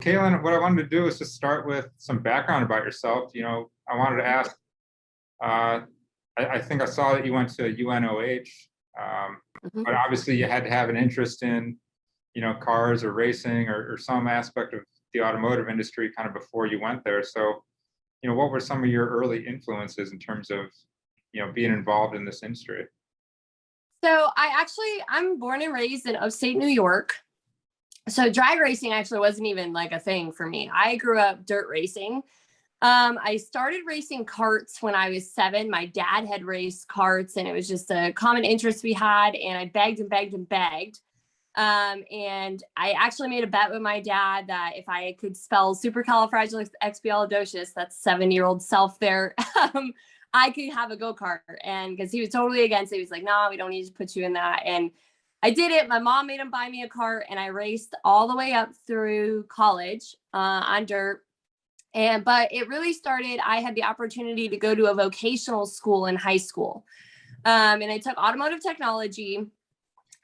Kaylynn, what I wanted to do is just start with some background about yourself. I wanted to ask, uh, I think I saw that you went to UNOH, Mhm. but obviously you had to have an interest in, cars or racing or some aspect of the automotive industry kind of before you went there. So, what were some of your early influences in terms of, being involved in this industry? So I'm born and raised in upstate New York. So drag racing actually wasn't even like a thing for me. I grew up dirt racing. I started racing karts when I was 7. My dad had raced karts and it was just a common interest we had. And I begged and begged and begged. And I actually made a bet with my dad that if I could spell supercalifragilisticexpialidocious, that's 7-year-old self there, I could have a go-kart. And because he was totally against it, he was like, no, we don't need to put you in that. And I did it. My mom made him buy me a cart and I raced all the way up through college on dirt. But it really started, I had the opportunity to go to a vocational school in high school. And I took automotive technology.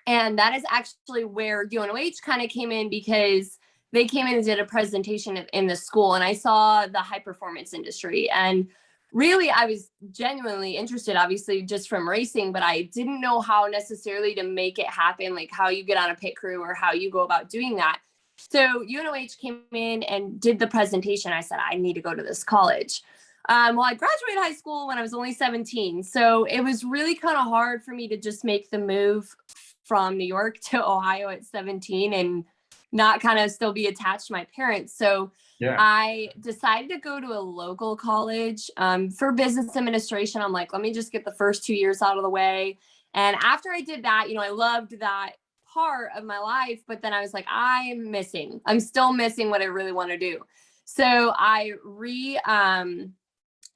And that is actually where UNOH kind of came in, because they came in and did a presentation in the school. And I saw the high performance industry. And really, I was genuinely interested, obviously, just from racing, but I didn't know how necessarily to make it happen, like how you get on a pit crew or how you go about doing that. So UNOH came in and did the presentation. I said, I need to go to this college. Well, I graduated high school when I was only 17. So it was really kind of hard for me to just make the move from New York to Ohio at 17 and not kind of still be attached to my parents. So Yeah. I decided to go to a local college for business administration. I'm like, let me just get the first 2 years out of the way. And after I did that, I loved that part of my life, but then I was like, I'm still missing what I really want to do. So I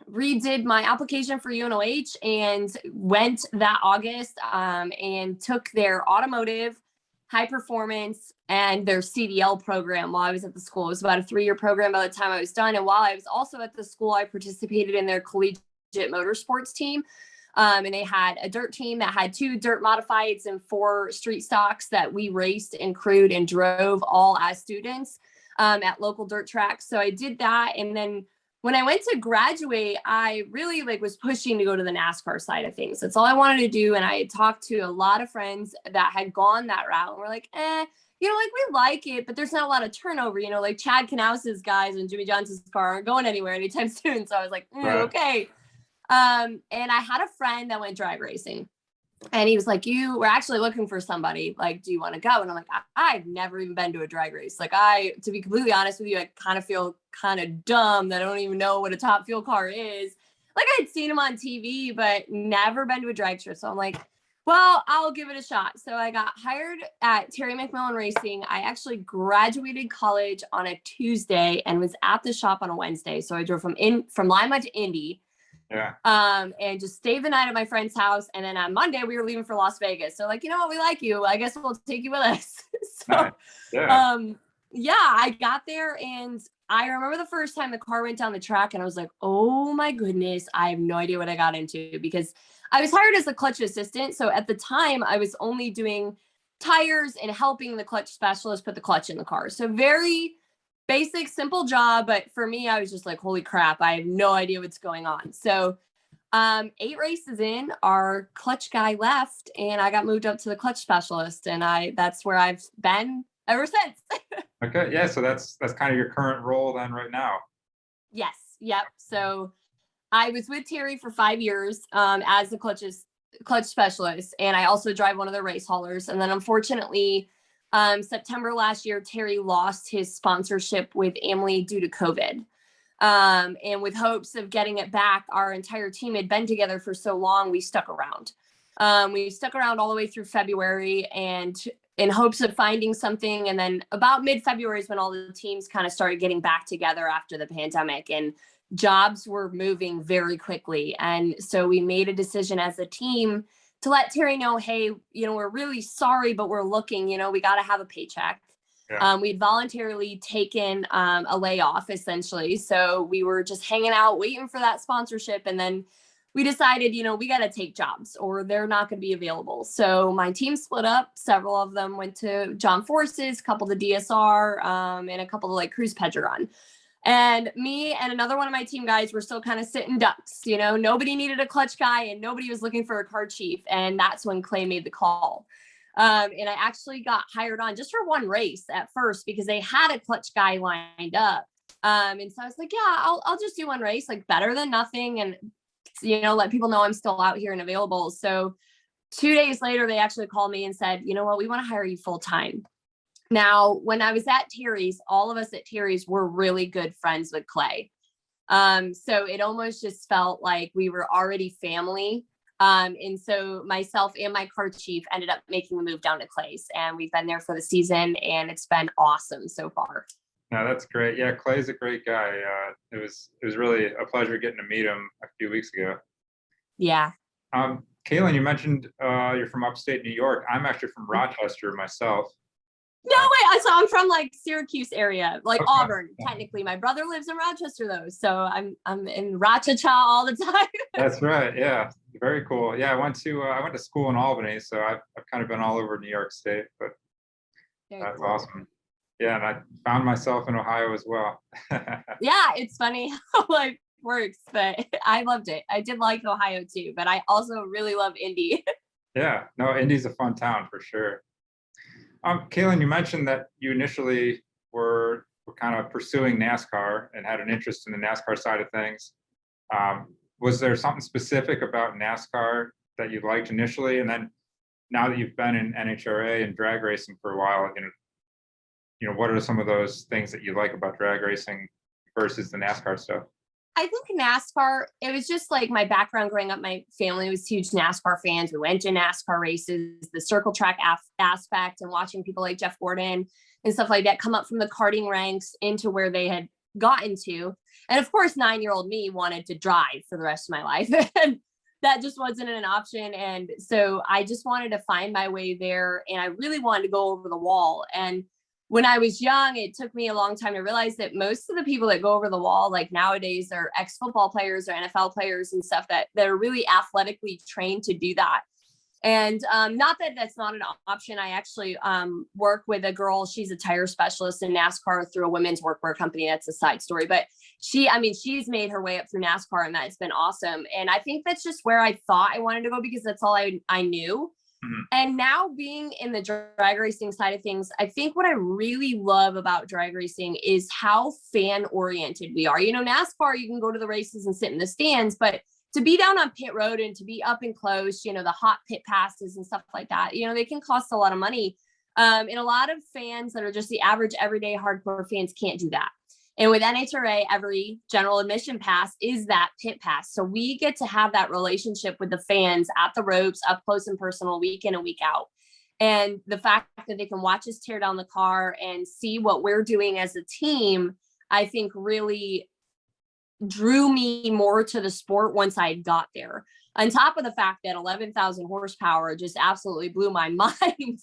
redid my application for UNOH and went that August and took their automotive, high performance, and their CDL program while I was at the school. It was about a 3-year program by the time I was done. And while I was also at the school, I participated in their collegiate motorsports team. And they had a dirt team that had 2 dirt modifieds and 4 street stocks that we raced and crewed and drove all as students at local dirt tracks. So I did that. And then when I went to graduate, I really was pushing to go to the NASCAR side of things. That's all I wanted to do. And I had talked to a lot of friends that had gone that route and were like, we like it, but there's not a lot of turnover, like Chad Knaus's guys and Jimmy Johnson's car aren't going anywhere anytime soon. So I was like, Right. okay. And I had a friend that went drag racing. And he was like, we're actually looking for somebody. Like, do you want to go? And I'm like, I've never even been to a drag race. Like, to be completely honest with you, I kind of feel kind of dumb that I don't even know what a Top Fuel car is. Like, I had seen him on TV, but never been to a drag show. So I'm like, well, I'll give it a shot. So I got hired at Terry McMillan Racing. I actually graduated college on a Tuesday and was at the shop on a Wednesday. So I drove from Lima to Indy. Yeah. And just stayed the night at my friend's house. And then on Monday we were leaving for Las Vegas. So like, we like you. I guess we'll take you with us. So, Nice. Yeah. Yeah, I got there and I remember the first time the car went down the track and I was like, oh my goodness, I have no idea what I got into, because I was hired as a clutch assistant. So at the time I was only doing tires and helping the clutch specialist put the clutch in the car. So very basic, simple job. But for me, I was just like, holy crap, I have no idea what's going on. So 8 races in, our clutch guy left and I got moved up to the clutch specialist. And that's where I've been ever since. Okay. Yeah. So that's kind of your current role then right now. Yes. Yep. So I was with Terry for 5 years as the clutch specialist. And I also drive one of the race haulers. And then unfortunately, September last year, Terry lost his sponsorship with Amley due to COVID. And with hopes of getting it back, our entire team had been together for so long, we stuck around. We stuck around all the way through February and in hopes of finding something. And then about mid-February is when all the teams kind of started getting back together after the pandemic, and jobs were moving very quickly. And so we made a decision as a team to let Terry know, hey, we're really sorry, but we're looking, we got to have a paycheck. Yeah. We'd voluntarily taken a layoff essentially. So we were just hanging out, waiting for that sponsorship. And then we decided, we got to take jobs or they're not going to be available. So my team split up. Several of them went to John Force's, a couple to DSR, and a couple to like Cruise Pedregon. And me and another one of my team guys were still kind of sitting ducks. Nobody needed a clutch guy and nobody was looking for a car chief. And that's when Clay made the call. And I actually got hired on just for one race at first because they had a clutch guy lined up. And so I was like, yeah, I'll just do one race, like better than nothing. And, let people know I'm still out here and available. So 2 days later, they actually called me and said, you know what, we want to hire you full time. Now, when I was at Terry's, all of us at Terry's were really good friends with Clay. So it almost just felt like we were already family. And so myself and my car chief ended up making the move down to Clay's, and we've been there for the season and it's been awesome so far. No, that's great. Yeah, Clay's a great guy. It was really a pleasure getting to meet him a few weeks ago. Yeah. Kaylynn, you mentioned you're from upstate New York. I'm actually from Rochester myself. No way. So I'm from like Syracuse area, like Auburn. Technically, my brother lives in Rochester though, so I'm in Rochester all the time. That's right. Yeah, very cool. Yeah, I went to school in Albany, so I've kind of been all over New York State, but that's awesome. Yeah, and I found myself in Ohio as well. Yeah, it's funny how life works, but I loved it. I did like Ohio too, but I also really love Indy. Yeah, no, Indy's a fun town for sure. Kaylynn, you mentioned that you initially were kind of pursuing NASCAR and had an interest in the NASCAR side of things. Was there something specific about NASCAR that you liked initially? And then now that you've been in NHRA and drag racing for a while, what are some of those things that you like about drag racing versus the NASCAR stuff? I think NASCAR, it was just like my background growing up. My family was huge NASCAR fans. We went to NASCAR races, the circle track aspect, and watching people like Jeff Gordon and stuff like that come up from the karting ranks into where they had gotten to. And of course, 9-year-old me wanted to drive for the rest of my life. And that just wasn't an option. And so I just wanted to find my way there. And I really wanted to go over the wall. And when I was young, it took me a long time to realize that most of the people that go over the wall, like nowadays, are ex-football players or NFL players and stuff that are really athletically trained to do that. And not that that's not an option. I actually work with a girl. She's a tire specialist in NASCAR through a women's workwear company. That's a side story. But she's made her way up through NASCAR, and that's been awesome. And I think that's just where I thought I wanted to go because that's all I knew. Mm-hmm. And now being in the drag racing side of things, I think what I really love about drag racing is how fan oriented we are. NASCAR, you can go to the races and sit in the stands, but to be down on pit road and to be up and close, the hot pit passes and stuff like that, they can cost a lot of money. And a lot of fans that are just the average everyday hardcore fans can't do that. And with NHRA, every general admission pass is that pit pass. So we get to have that relationship with the fans at the ropes, up close and personal, week in and week out. And the fact that they can watch us tear down the car and see what we're doing as a team, I think really drew me more to the sport once I got there. On top of the fact that 11,000 horsepower just absolutely blew my mind,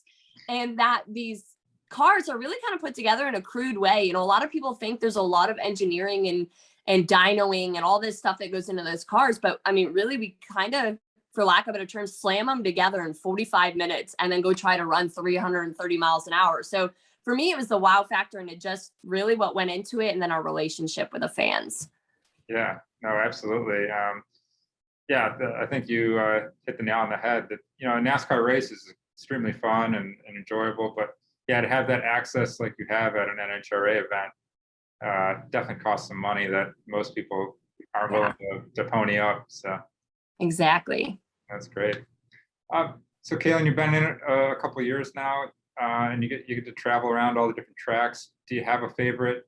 and that these cars are really kind of put together in a crude way. A lot of people think there's a lot of engineering and dynoing and all this stuff that goes into those cars. But really, we kind of, for lack of a better term, slam them together in 45 minutes and then go try to run 330 miles an hour. So for me, it was the wow factor, and it just really what went into it. And then our relationship with the fans. Yeah, no, absolutely. I think you hit the nail on the head that, a NASCAR race is extremely fun and enjoyable, but to have that access like you have at an NHRA event definitely costs some money that most people aren't willing to pony up. So exactly. That's great. So Kaylynn, you've been in it a couple of years now, and you get to travel around all the different tracks. Do you have a favorite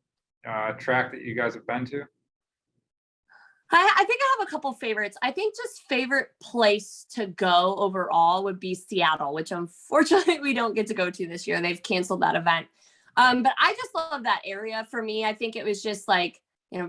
track that you guys have been to? I think I have a couple favorites. I think just favorite place to go overall would be Seattle, which unfortunately we don't get to go to this year. They've canceled that event. But I just love that area. For me, I think it was just like,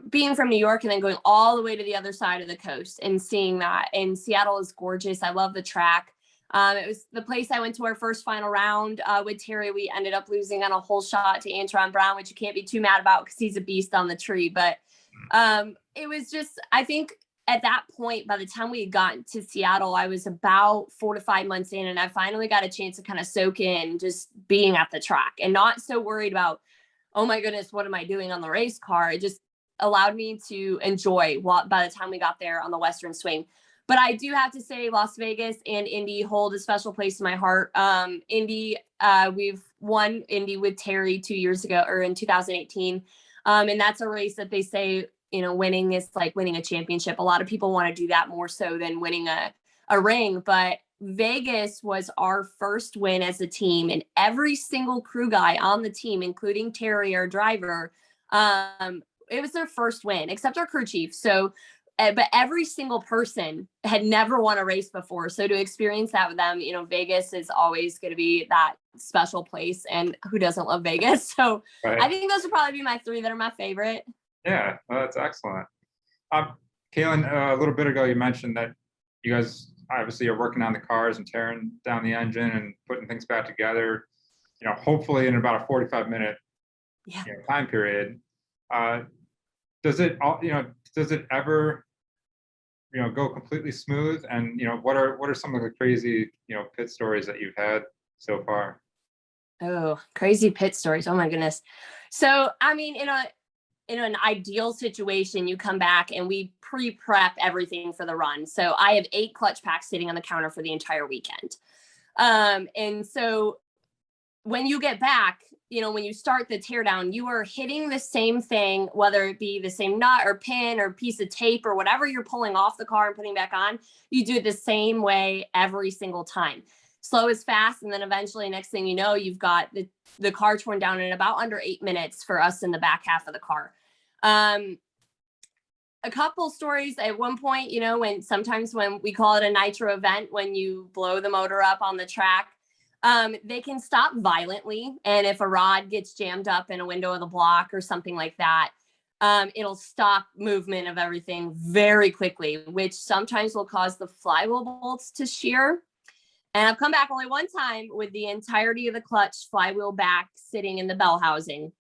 being from New York and then going all the way to the other side of the coast and seeing that. And Seattle is gorgeous. I love the track. It was the place I went to our first final round with Terry. We ended up losing on a hole shot to Antron Brown, which you can't be too mad about because he's a beast on the tree. But it was just, I think at that point, by the time we had gotten to Seattle, I was about 4 to 5 months in, and I finally got a chance to kind of soak in just being at the track and not so worried about, oh my goodness, what am I doing on the race car? It just allowed me to enjoy what by the time we got there on the Western Swing. But I do have to say Las Vegas and Indy hold a special place in my heart. Indy, we've won Indy with Terry 2 years ago, or in 2018. And that's a race that they say, winning is like winning a championship. A lot of people want to do that more so than winning a ring. But Vegas was our first win as a team, and every single crew guy on the team, including Terry, our driver, it was their first win, except our crew chief. So, but every single person had never won a race before. So to experience that with them, Vegas is always going to be that special place. And who doesn't love Vegas? So Right. I think those would probably be my three that are my favorite. Yeah, well, that's excellent. Kaylynn, a little bit ago, you mentioned that you guys obviously are working on the cars and tearing down the engine and putting things back together, hopefully in about a 45-minute time period. Does it ever, go completely smooth? And, what are some of the crazy, pit stories that you've had so far? Oh, crazy pit stories. Oh my goodness. So, I mean, in an ideal situation, you come back and we pre-prep everything for the run. So I have 8 clutch packs sitting on the counter for the entire weekend. And so when you get back, when you start the teardown, you are hitting the same thing, whether it be the same nut or pin or piece of tape or whatever you're pulling off the car and putting back on, you do it the same way every single time. Slow is fast. And then eventually, next thing you know, you've got the car torn down in about under 8 minutes for us in the back half of the car. A couple stories at one point, when we call it a nitro event, when you blow the motor up on the track, they can stop violently. And if a rod gets jammed up in a window of the block or something like that, it'll stop movement of everything very quickly, which sometimes will cause the flywheel bolts to shear. And I've come back only one time with the entirety of the clutch flywheel back sitting in the bell housing.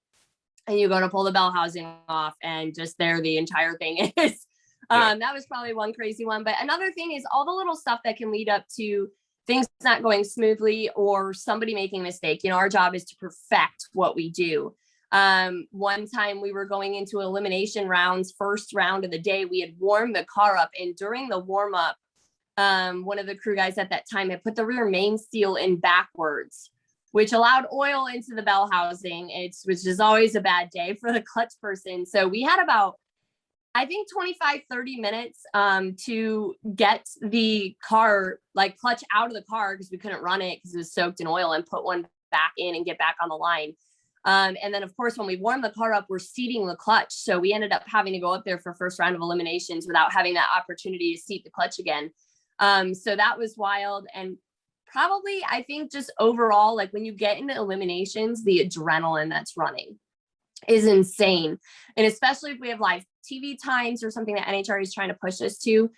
And you go to pull the bell housing off, and just there the entire thing is. That was probably one crazy one. But another thing is all the little stuff that can lead up to things not going smoothly or somebody making a mistake. Our job is to perfect what we do. One time we were going into elimination rounds, first round of the day, we had warmed the car up, and during the warm up, one of the crew guys at that time had put the rear main seal in backwards, which allowed oil into the bell housing, which is always a bad day for the clutch person. So we had about, I think, 25, 30 minutes to get the car, like clutch out of the car, because we couldn't run it because it was soaked in oil, and put one back in and get back on the line. And then, of course, when we warmed the car up, we're seating the clutch. So we ended up having to go up there for first round of eliminations without having that opportunity to seat the clutch again. So that was wild. And probably, I think, just overall, like when you get into eliminations, the adrenaline that's running is insane. And especially if we have live TV times or something that NHRA is trying to push us to.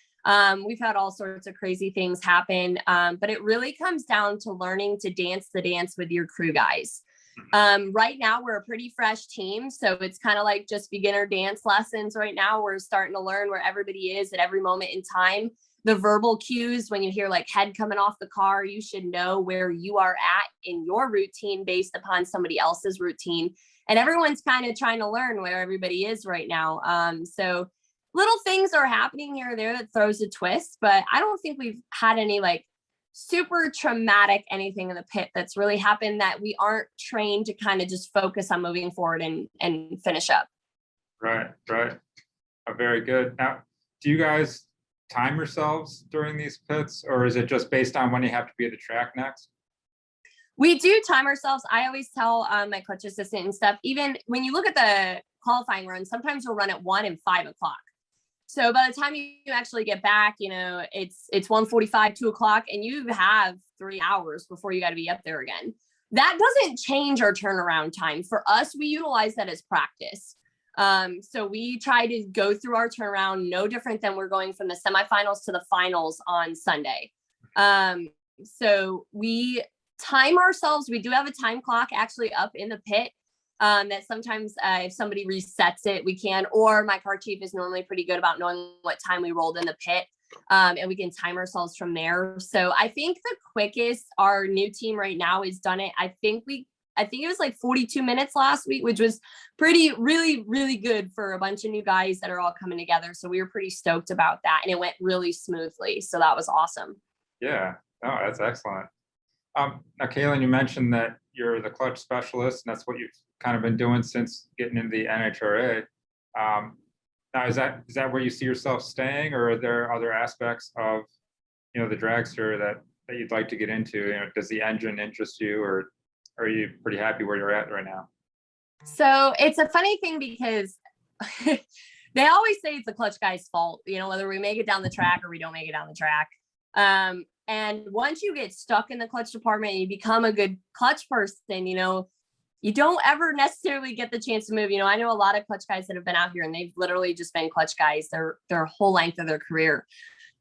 We've had all sorts of crazy things happen. But it really comes down to learning to dance the dance with your crew guys. Right now, we're a pretty fresh team. So it's kind of like just beginner dance lessons right now. We're starting to learn where everybody is at every moment in time. The verbal cues, when you hear like head coming off the car, you should know where you are at in your routine based upon somebody else's routine. And everyone's kind of trying to learn where everybody is right now. So little things are happening here or there that throws a twist, but I don't think we've had any like super traumatic anything in the pit that's really happened that we aren't trained to kind of just focus on moving forward and finish up. Right. Very good. Now, do you guys time yourselves during these pits, or is it just based on when you have to be at the track next? We do time ourselves. I always tell my clutch assistant and stuff, even when you look at the qualifying runs, sometimes we'll run at 1 and 5 o'clock. So by the time you actually get back, it's 1:45, 2 o'clock, and you have 3 hours before you got to be up there again. That doesn't change our turnaround time. For us, we utilize that as practice. So we try to go through our turnaround no different than we're going from the semifinals to the finals on Sunday. So we time ourselves. We do have a time clock actually up in the pit. that sometimes if somebody resets it, we can, or my car chief is normally pretty good about knowing what time we rolled in the pit. And we can time ourselves from there. So I think the quickest our new team right now has done it, I think it was like 42 minutes last week, which was really good for a bunch of new guys that are all coming together. So we were pretty stoked about that, and it went really smoothly. So that was awesome. Yeah, no, that's excellent. Now, Kaylynn, you mentioned that you're the clutch specialist, and that's what you've kind of been doing since getting into the NHRA. Now, is that where you see yourself staying, or are there other aspects of, the dragster that you'd like to get into? Does the engine interest you, or are you pretty happy where you're at right now? So it's a funny thing because they always say it's the clutch guy's fault, whether we make it down the track or we don't make it down the track. And once you get stuck in the clutch department and you become a good clutch person, you don't ever necessarily get the chance to move. I know a lot of clutch guys that have been out here and they've literally just been clutch guys their whole length of their career.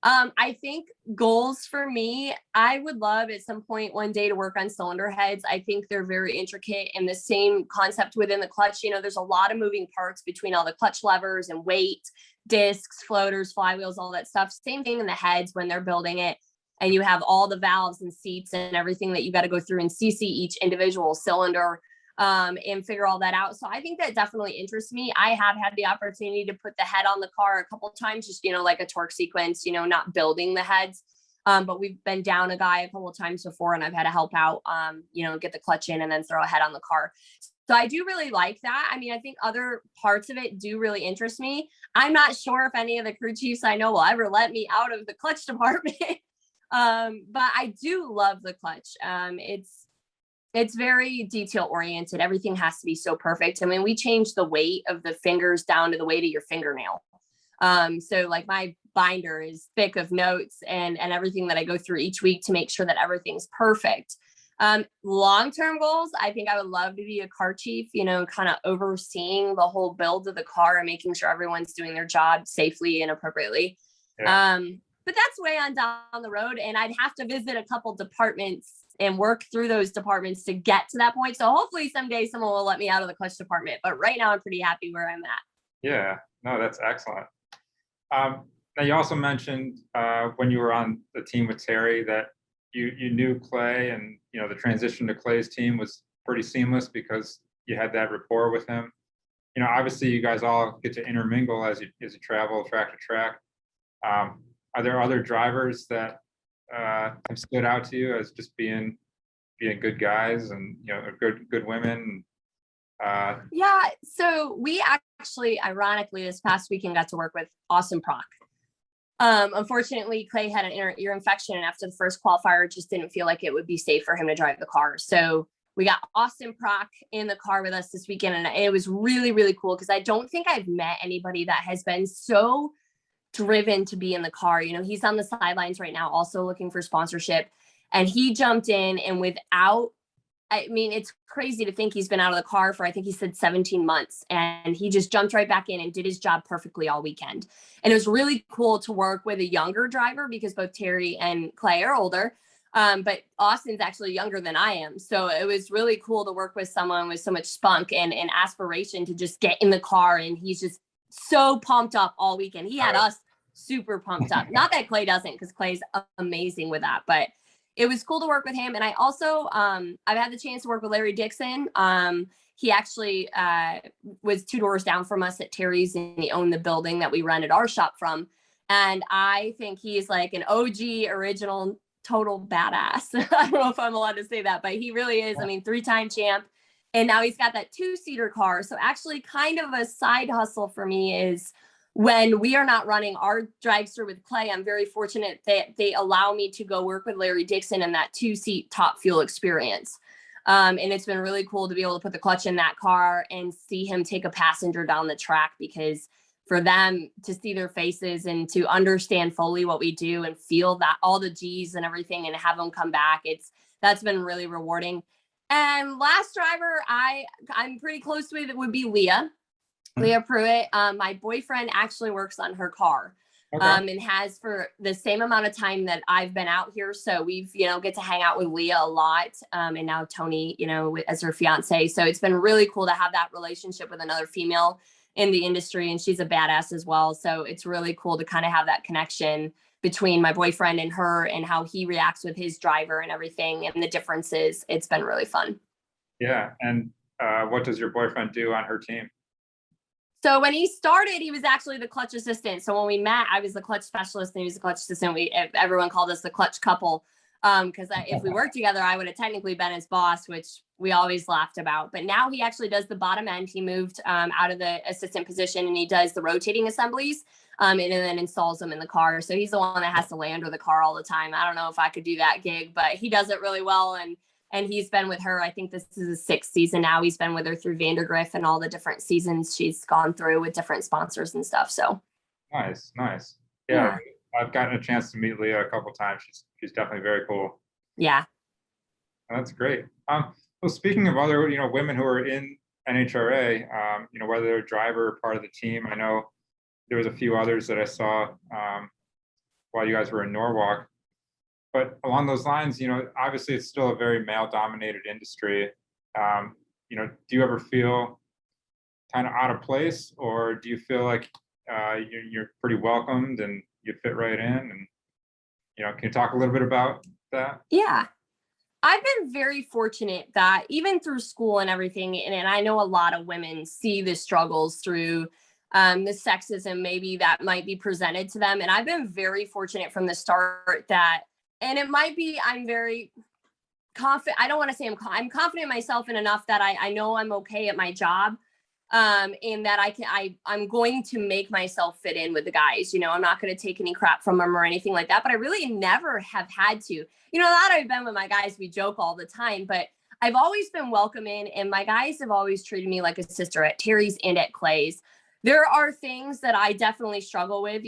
I think goals for me, I would love at some point one day to work on cylinder heads. I think they're very intricate, and the same concept within the clutch. There's a lot of moving parts between all the clutch levers and weight, discs, floaters, flywheels, all that stuff. Same thing in the heads when they're building it. And you have all the valves and seats and everything that you got to go through and CC each individual cylinder and figure all that out. So I think that definitely interests me. I have had the opportunity to put the head on the car a couple of times, just, like a torque sequence, not building the heads. But we've been down a guy a couple of times before and I've had to help out, get the clutch in and then throw a head on the car. So I do really like that. I mean, I think other parts of it do really interest me. I'm not sure if any of the crew chiefs I know will ever let me out of the clutch department. But I do love the clutch. It's very detail oriented. Everything has to be so perfect. I mean, we changed the weight of the fingers down to the weight of your fingernail. So like my binder is thick of notes and everything that I go through each week to make sure that everything's perfect. Long-term goals, I think I would love to be a car chief, kind of overseeing the whole build of the car and making sure everyone's doing their job safely and appropriately. Yeah. But that's way on down the road, and I'd have to visit a couple departments and work through those departments to get to that point. So hopefully someday someone will let me out of the clutch department, but right now I'm pretty happy where I'm at. Yeah, no, that's excellent. Now you also mentioned when you were on the team with Terry that you knew Clay, and the transition to Clay's team was pretty seamless because you had that rapport with him. Obviously you guys all get to intermingle as you travel track to track. Are there other drivers that have stood out to you as just being good guys and good women? Yeah, so we actually, ironically, this past weekend got to work with Austin Prock. Unfortunately, Clay had an ear infection, and after the first qualifier, it just didn't feel like it would be safe for him to drive the car. So we got Austin Prock in the car with us this weekend, and it was really cool because I don't think I've met anybody that has been so driven to be in the car. He's on the sidelines right now, also looking for sponsorship, and he jumped in, and it's crazy to think he's been out of the car for, I think he said 17 months, and he just jumped right back in and did his job perfectly all weekend. And it was really cool to work with a younger driver because both Terry and Clay are older. But Austin's actually younger than I am. So it was really cool to work with someone with so much spunk and aspiration to just get in the car. And he's just so pumped up all weekend. He had us super pumped up. Not that Clay doesn't, because Clay's amazing with that, but it was cool to work with him. And I also, I've had the chance to work with Larry Dixon. He actually was 2 doors down from us at Terry's, and he owned the building that we rented our shop from. And I think he's like an OG original total badass. I don't know if I'm allowed to say that, but he really is. I mean, 3-time champ. And now he's got that 2-seater car. So actually kind of a side hustle for me is when we are not running our dragster with Clay, I'm very fortunate that they allow me to go work with Larry Dixon in that 2-seat top fuel experience. And it's been really cool to be able to put the clutch in that car and see him take a passenger down the track, because for them to see their faces and to understand fully what we do and feel that all the G's and everything and have them come back, that's been really rewarding. And last driver I'm pretty close with it would be Leah Pruitt. My boyfriend actually works on her car. Okay. and has for the same amount of time that I've been out here. So we've, you know, get to hang out with Leah a lot. And now Tony, you know, as her fiance. So it's been really cool to have that relationship with another female in the industry. And she's a badass as well. So it's really cool to kind of have that connection between my boyfriend and her and how he reacts with his driver and everything and the differences. It's been really fun. Yeah. And what does your boyfriend do on her team? So when he started, he was actually the clutch assistant. So when we met, I was the clutch specialist and he was the clutch assistant. Everyone called us the clutch couple. Because if we worked together, I would have technically been his boss, which we always laughed about. But now he actually does the bottom end. He moved out of the assistant position and he does the rotating assemblies and then installs them in the car. So he's the one that has to lay under the car all the time. I don't know if I could do that gig, but he does it really well. And he's been with her. I think this is his 6th season now. He's been with her through Vandergriff and all the different seasons she's gone through with different sponsors and stuff. So Nice, nice. Yeah, I've gotten a chance to meet Leah a couple times. She's definitely very cool. Yeah. That's great. Well, speaking of other, women who are in NHRA, whether they're a driver or part of the team, I know there was a few others that I saw while you guys were in Norwalk. But along those lines, obviously it's still a very male-dominated industry. Do you ever feel kind of out of place, or do you feel like you're pretty welcomed and you fit right in? And can you talk a little bit about that? Yeah. I've been very fortunate that even through school and everything, and I know a lot of women see the struggles through the sexism maybe that might be presented to them. And I've been very fortunate from the start that, and it might be, I'm very confident. I don't want to say I'm confident in myself and enough that I know I'm okay at my job. And that I'm going to make myself fit in with the guys. I'm not going to take any crap from them or anything like that, but I really never have had to. That I've been with my guys, we joke all the time, but I've always been welcoming, and my guys have always treated me like a sister at Terry's and at Clay's. There are things that I definitely struggle with.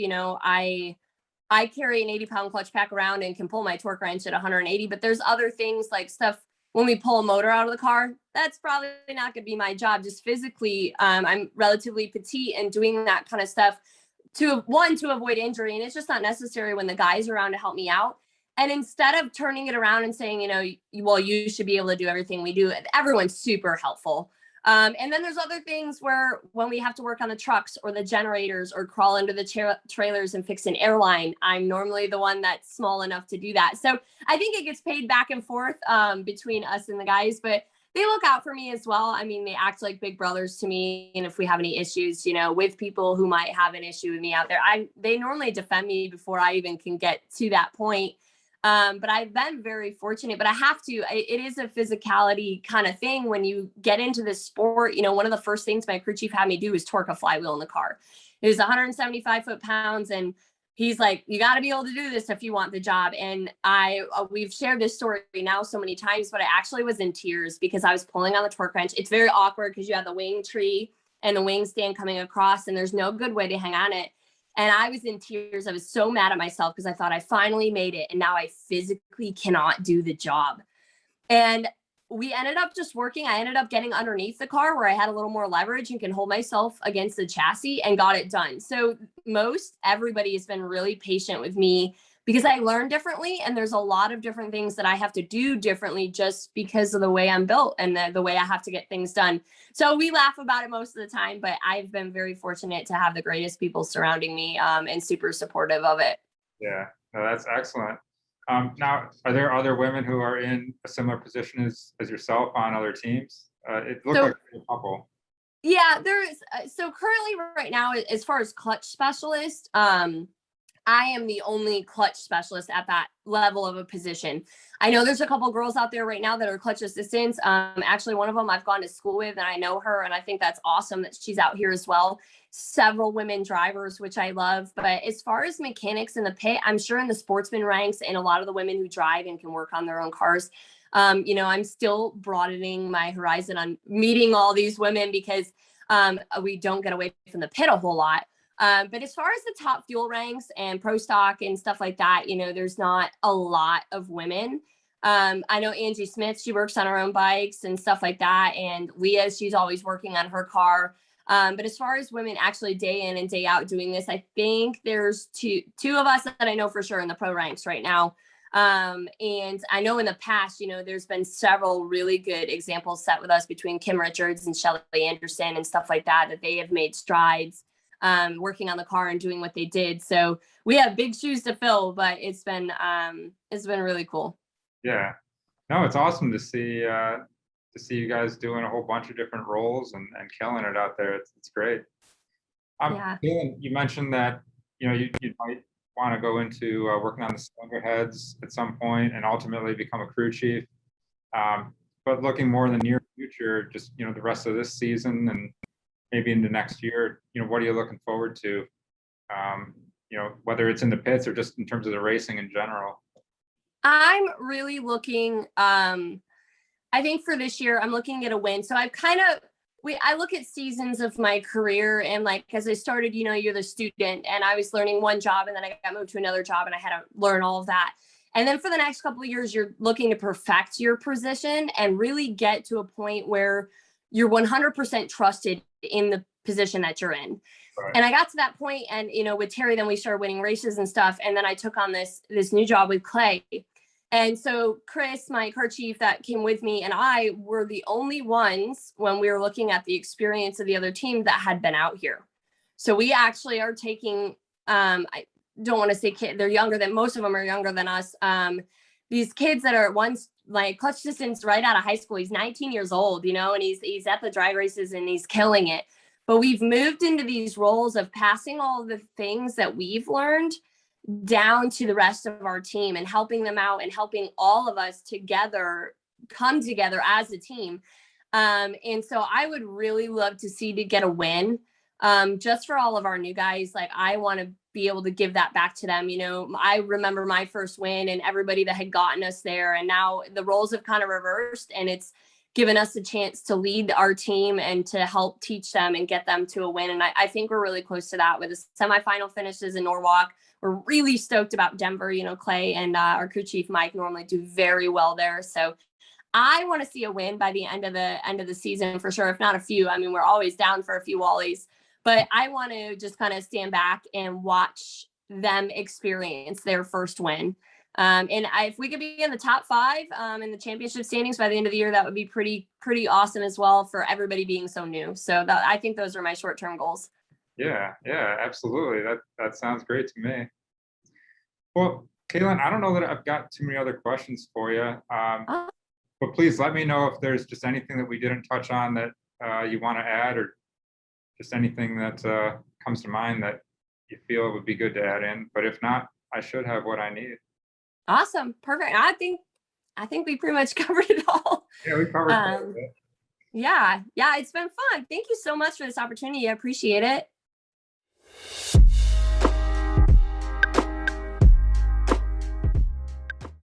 I carry an 80-pound clutch pack around and can pull my torque wrench at 180, but there's other things like stuff when we pull a motor out of the car, that's probably not going to be my job. Just physically, I'm relatively petite, and doing that kind of stuff to avoid injury. And it's just not necessary when the guys are around to help me out. And instead of turning it around and saying, well, you should be able to do everything we do, everyone's super helpful. And then there's other things where when we have to work on the trucks or the generators or crawl under the trailers and fix an airline, I'm normally the one that's small enough to do that. So I think it gets paid back and forth between us and the guys, but they look out for me as well. I mean, they act like big brothers to me. And if we have any issues, with people who might have an issue with me out there, they normally defend me before I even can get to that point. But I've been very fortunate, but I have to, it is a physicality kind of thing. When you get into this sport, one of the first things my crew chief had me do was torque a flywheel in the car. It was 175 foot-pounds. And he's like, you got to be able to do this if you want the job. And we've shared this story now so many times, but I actually was in tears because I was pulling on the torque wrench. It's very awkward because you have the wing tree and the wing stand coming across, and there's no good way to hang on it. And I was in tears. I was so mad at myself because I thought I finally made it. And now I physically cannot do the job. And we ended up just working. I ended up getting underneath the car where I had a little more leverage and can hold myself against the chassis, and got it done. So everybody has been really patient with me because I learn differently. And there's a lot of different things that I have to do differently just because of the way I'm built and the way I have to get things done. So we laugh about it most of the time, but I've been very fortunate to have the greatest people surrounding me and super supportive of it. Yeah, no, that's excellent. Now, are there other women who are in a similar position as yourself on other teams? It looked like a couple. Yeah, there is. So currently right now, as far as clutch specialist, I am the only clutch specialist at that level of a position. I know there's a couple girls out there right now that are clutch assistants. Actually, one of them I've gone to school with, and I know her, and I think that's awesome that she's out here as well. Several women drivers, which I love. But as far as mechanics in the pit, I'm sure in the sportsman ranks and a lot of the women who drive and can work on their own cars, I'm still broadening my horizon on meeting all these women because we don't get away from the pit a whole lot. But as far as the top fuel ranks and pro stock and stuff like that, there's not a lot of women. I know Angie Smith, she works on her own bikes and stuff like that. And Leah, she's always working on her car. But as far as women actually day in and day out doing this, I think there's two of us that I know for sure in the pro ranks right now. And I know in the past, you know, there's been several really good examples set with us between Kim Richards and Shelly Anderson and stuff like that, that they have made strides working on the car and doing what they did. So we have big shoes to fill, but it's been really cool. Yeah, no, it's awesome to see you guys doing a whole bunch of different roles and killing it out there. It's great. Yeah. Kaylynn, you mentioned that, you know, you might want to go into working on the cylinder heads at some point and ultimately become a crew chief. But looking more in the near future, just, you know, the rest of this season and maybe into next year, you know, what are you looking forward to? You know, whether it's in the pits or just in terms of the racing in general. I'm really looking, I think for this year, I'm looking at a win. So I've kind of, I look at seasons of my career, and like, as I started, you know, you're the student, and I was learning one job, and then I got moved to another job and I had to learn all of that. And then for the next couple of years, you're looking to perfect your position and really get to a point where you're 100% trusted in the position that you're in. Right. And I got to that point, and, you know, with Terry, then we started winning races and stuff. And then I took on this new job with Clay. And so Chris, my car chief that came with me, and I were the only ones when we were looking at the experience of the other team that had been out here. So we actually are taking, I don't want to say kid, they're younger than, most of them are younger than us. These kids that are once like Clutch Distance right out of high school. He's 19 years old, you know, and he's at the drag races and he's killing it. But we've moved into these roles of passing all the things that we've learned down to the rest of our team and helping them out and helping all of us together come together as a team. And so I would really love to see to get a win just for all of our new guys. Like, I want to be able to give that back to them. You know, I remember my first win and everybody that had gotten us there. And now the roles have kind of reversed, and it's given us a chance to lead our team and to help teach them and get them to a win. And I think we're really close to that with the semifinal finishes in Norwalk. We're really stoked about Denver. You know, Clay and our crew chief, Mike, normally do very well there. So I want to see a win by the end of the season for sure, if not a few. I mean, we're always down for a few Wallies, but I want to just kind of stand back and watch them experience their first win. If we could be in the top 5 in the championship standings by the end of the year, that would be pretty awesome as well for everybody being so new. So I think those are my short-term goals. Yeah, absolutely. That sounds great to me. Well, Kaylynn, I don't know that I've got too many other questions for you, but please let me know if there's just anything that we didn't touch on that you want to add, or just anything that comes to mind that you feel would be good to add in. But if not, I should have what I need. Awesome. Perfect. I think we pretty much covered it all. Yeah, we covered it. Yeah, it's been fun. Thank you so much for this opportunity. I appreciate it.